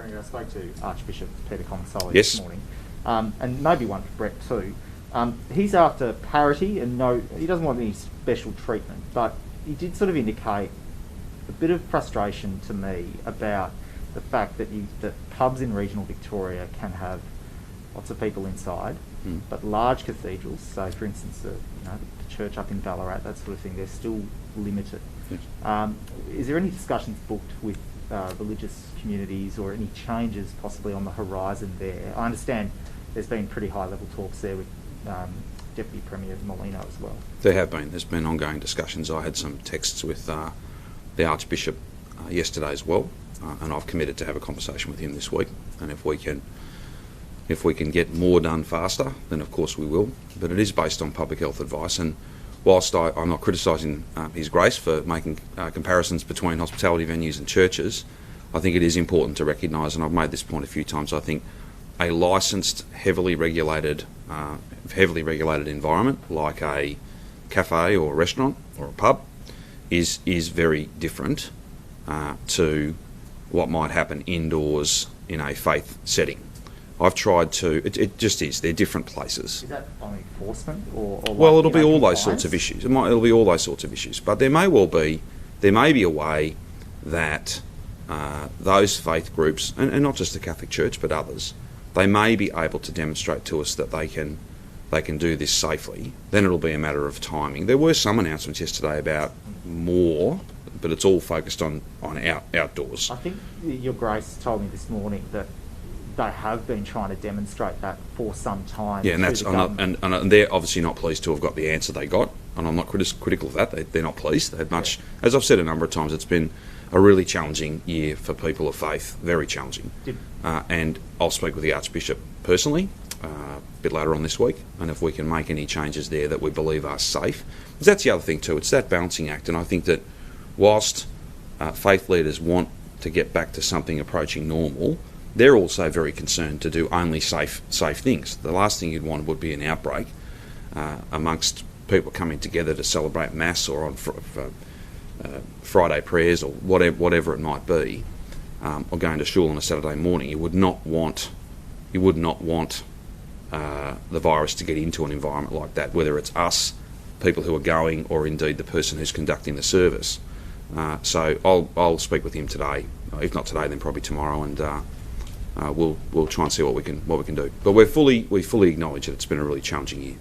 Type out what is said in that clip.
Premier, I spoke to Archbishop Peter Consoli Yes. this morning, and maybe one for Brett too. He's after parity and he doesn't want any special treatment, but he did sort of indicate a bit of frustration to me about the fact that pubs in regional Victoria can have lots of people inside, but large cathedrals, so for instance the church up in Ballarat, that sort of thing, they're still limited. Yes. Is there any discussions booked with religious communities or any changes possibly on the horizon there? I understand there's been pretty high level talks there with Deputy Premier Molino as well. There's been ongoing discussions. I had some texts with the Archbishop yesterday as well, and I've committed to have a conversation with him this week, and if we can get more done faster, then of course we will. But it is based on public health advice, and whilst I'm not criticising His Grace for making comparisons between hospitality venues and churches, I think it is important to recognise, and I've made this point a few times, I think a licensed, heavily regulated environment like a cafe or a restaurant or a pub is very different to what might happen indoors in a faith setting. I've tried to. It just is. They're different places. Is that on enforcement or well, it'll be all those sorts of issues. It'll be all those sorts of issues. But there may be a way that those faith groups, and not just the Catholic Church but others, they may be able to demonstrate to us that they can do this safely. Then it'll be a matter of timing. There were some announcements yesterday about more, but it's all focused on outdoors. I think Your Grace told me this morning that they have been trying to demonstrate that for some time. Yeah, and they're obviously not pleased to have got the answer they got, and I'm not critical of that. They're not pleased. They had much, as I've said a number of times, it's been a really challenging year for people of faith, very challenging. And I'll speak with the Archbishop personally a bit later on this week, and if we can make any changes there that we believe are safe. Because that's the other thing too, it's that balancing act, and I think that whilst faith leaders want to get back to something approaching normal, they're also very concerned to do only safe things. The last thing you'd want would be an outbreak amongst people coming together to celebrate Mass or on Friday prayers or whatever it might be, or going to shul on a Saturday morning. You would not want the virus to get into an environment like that, whether it's us, people who are going, or indeed the person who's conducting the service. So I'll speak with him today. If not today, then probably tomorrow, and we'll try and see what we can do. But we fully acknowledge that it's been a really challenging year.